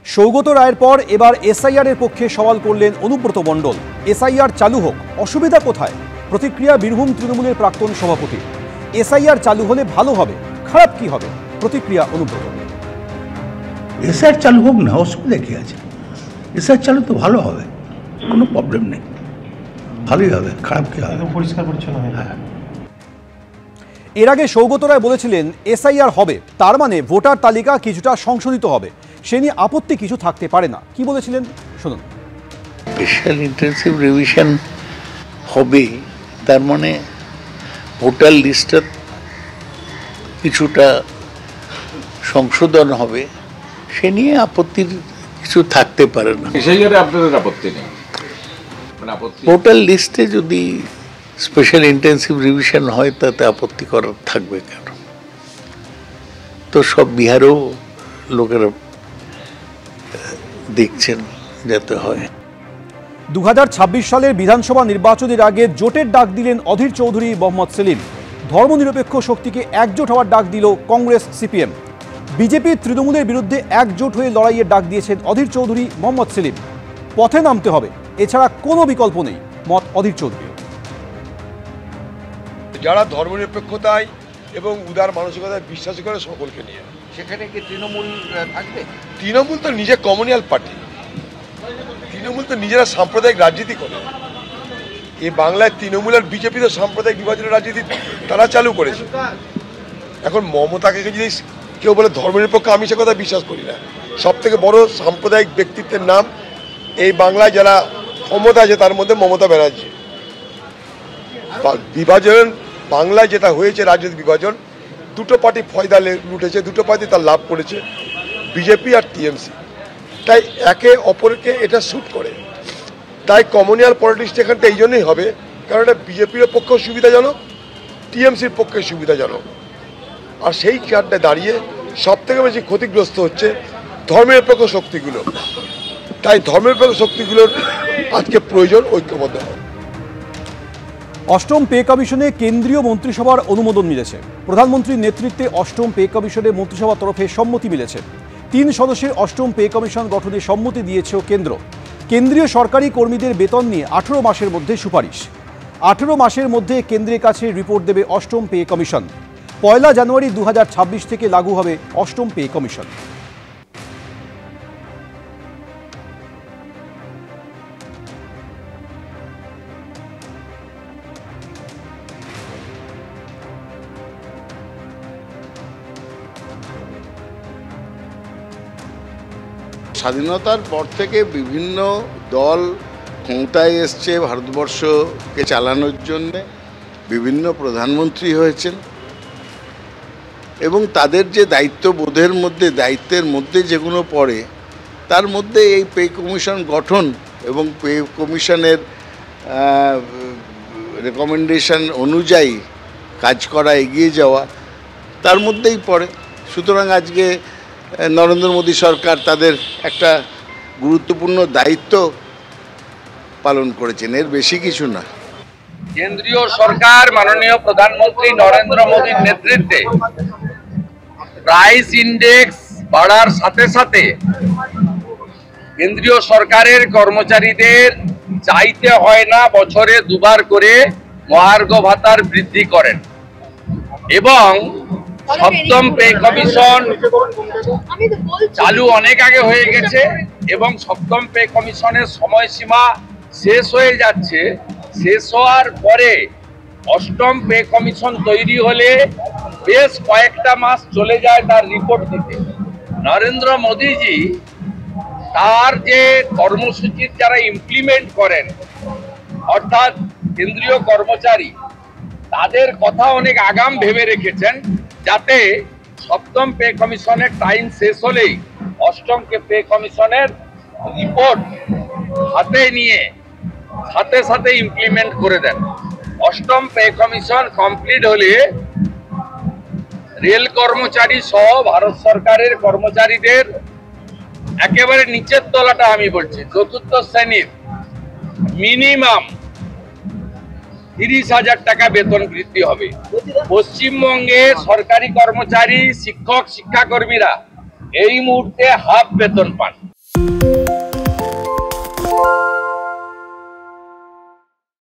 সৌগত রায়ের পর এবার এসআইআর এর পক্ষে সওয়াল করলেন অনুব্রত মণ্ডল। এসআইআর চালু হোক, অসুবিধা কোথায়? প্রতিক্রিয়া বীরভূম তৃণমূলের প্রাক্তন সভাপতি। এসআইআর চালু হলে ভালো হবে, খারাপ কি হবে? প্রতিক্রিয়া অনুব্রত। এসআইআর চালু হোক না, অসুবিধা কি আছে? এসআইআর চালু তো ভালো হবে, কোনো প্রবলেম নেই, ভালোই হবে, খারাপ কি হবে? পরিষ্কার পরিচ্ছন্ন হবে। হ্যাঁ। এর আগে সৌগত রায় বলেছিলেন এসআইআর হবে, তার মানে ভোটার তালিকা কিছুটা সংশোধিত হবে, সে নিয়ে আপত্তি কিছু থাকতে পারে না। কি বলেছিলেন শুনুন। স্পেশাল ইন্টেন্সিভ রিভিশন হবে, তার মানে ভোটার লিস্টে কিছুটা সংশোধন হবে, সে নিয়ে আপত্তির কিছু থাকতে পারে না। এসআইআরে আপনাদের আপত্তি নেই? ভোটার লিস্টে যদি স্পেশাল ইন্টেন্সিভ রিভিশন হয় তাতে আপত্তি করার থাকবে কেন? তো সব বিহারেও লোকেরা দেখছেন যাতে হয়। 2026 সালের বিধানসভা নির্বাচনের আগে জোটের ডাক দিলেন অধীর চৌধুরী, মোহাম্মদ সেলিম। ধর্মনিরপেক্ষ শক্তিকে একজোট হওয়ার ডাক দিল কংগ্রেস, সিপিএম। বিজেপি তৃণমূলের বিরুদ্ধে একজোট হয়ে লড়াইয়ের ডাক দিয়েছেন অধীর চৌধুরী, মোহাম্মদ সেলিম। পথে নামতে হবে, এছাড়া কোনো বিকল্প নেই, মত অধীর চৌধুরী। যারা ধর্মনিরপেক্ষতায় এবং উদার মানসিকতায় বিশ্বাস করে সকলকে নিয়ে, সেখানে কি তৃণমূল থাকবে? তৃণমূল তো নিজে কমিউনাল পার্টি, তৃণমূল তো নিজেরা সাম্প্রদায়িক রাজনীতি করে। এই বাংলায় তৃণমূল আর বিজেপি তো সাম্প্রদায়িক বিভাজনের রাজনীতি তারা চালু করেছে। এখন মমতাকে যদি কেউ বলে ধর্মনিরপেক্ষ, আমি সে কথা বিশ্বাস করি না। সব থেকে বড় সাম্প্রদায়িক ব্যক্তিত্বের নাম এই বাংলায় যারা ক্ষমতা আছে তার মধ্যে মমতা ব্যানার্জি। বিভাজন বাংলায় যেটা হয়েছে, রাজনৈতিক বিভাজন, দুটো পার্টি ফয়দা লুটেছে, দুটো পার্টি তার লাভ করেছে, বিজেপি আর টিএমসি। তাই একে অপরকে এটা স্যুট করে। তাই কমিউনাল পলিটিক্স এখানটা এই জন্যই হবে, কারণ এটা বিজেপির পক্ষেও সুবিধাজনক, টিএমসির পক্ষে সুবিধাজনক। আর সেই কারণে দাঁড়িয়ে সব থেকে বেশি ক্ষতিগ্রস্ত হচ্ছে ধর্মনিরপেক্ষ শক্তিগুলো। তাই ধর্মনিরপেক্ষ শক্তিগুলোর আজকে প্রয়োজন ঐক্যবদ্ধ হওয়া। অষ্টম পে কমিশনে কেন্দ্রীয় মন্ত্রিসভার অনুমোদন মিলেছে। প্রধানমন্ত্রীর নেতৃত্বে অষ্টম পে কমিশনে মন্ত্রিসভার তরফে সম্মতি মিলেছে। 3 সদস্যের অষ্টম পে কমিশন গঠনে সম্মতি দিয়েছে কেন্দ্র। কেন্দ্রীয় সরকারি কর্মীদের বেতন নিয়ে 18 মাসের মধ্যে সুপারিশ। 18 মাসের মধ্যে কেন্দ্রের কাছে রিপোর্ট দেবে অষ্টম পে কমিশন। 1 জানুয়ারি 2026 থেকে লাগু হবে অষ্টম পে কমিশন। স্বাধীনতার পর থেকে বিভিন্ন দল ক্ষমতায় এসছে ভারতবর্ষকে চালানোর জন্যে, বিভিন্ন প্রধানমন্ত্রী হয়েছেন, এবং তাদের যে দায়িত্ববোধের মধ্যে, দায়িত্বের মধ্যে যেগুলো পড়ে, তার মধ্যে এই পে কমিশন গঠন এবং পে কমিশনের রেকমেন্ডেশন অনুযায়ী কাজ করা, এগিয়ে যাওয়া, তার মধ্যেই পড়ে। সুতরাং আজকে নরেন্দ্র মোদী সরকার তাদের একটা গুরুত্বপূর্ণ দায়িত্ব পালন করেছেন, এর বেশি কিছু না। কেন্দ্রীয় সরকার মাননীয় প্রধানমন্ত্রী নরেন্দ্র মোদীর নেতৃত্বে প্রাইস ইন্ডেক্স বাড়ার সাথে সাথে কেন্দ্রীয় সরকারের কর্মচারীদের চাইতে হয় না বছরে 2 বার করে মহার্ঘ ভাতার বৃদ্ধি করেন, এবং সপ্তম পে কমিশন চালু অনেক আগে হয়ে গেছে এবং সপ্তম পে কমিশনের সময়সীমা শেষ হয়ে যাচ্ছে। শেষ হওয়ার পরে অষ্টম পে কমিশন তৈরি হলে বেশ কয়েকটা মাস চলে যায় তার রিপোর্ট দিতে। নরেন্দ্র মোদীজি তার যে কর্মসূচির যারা ইমপ্লিমেন্ট করেন, অর্থাৎ কেন্দ্রীয় কর্মচারী, তাদের কথা অনেক আগাম ভেবে রেখেছেন, যাতে সপ্তম পে কমিশনের টাইম শেষ হলেই অষ্টম পে কমিশনের রিপোর্ট হাতে নিয়ে সাথে সাথে ইমপ্লিমেন্ট করে দেন। অষ্টম পে কমিশন কমপ্লিট হলে রেল কর্মচারী সহ ভারত সরকারের কর্মচারীদের একেবারে নিচের তলাটা আমি বলছি, চতুর্থ শ্রেণীর মিনিমাম 30,000 টাকা বেতন বৃদ্ধি হবে। পশ্চিমবঙ্গে সরকারি কর্মচারী, শিক্ষক, শিক্ষাকর্মীরা এই মুহূর্তে হাফ বেতন পান। নমস্কার।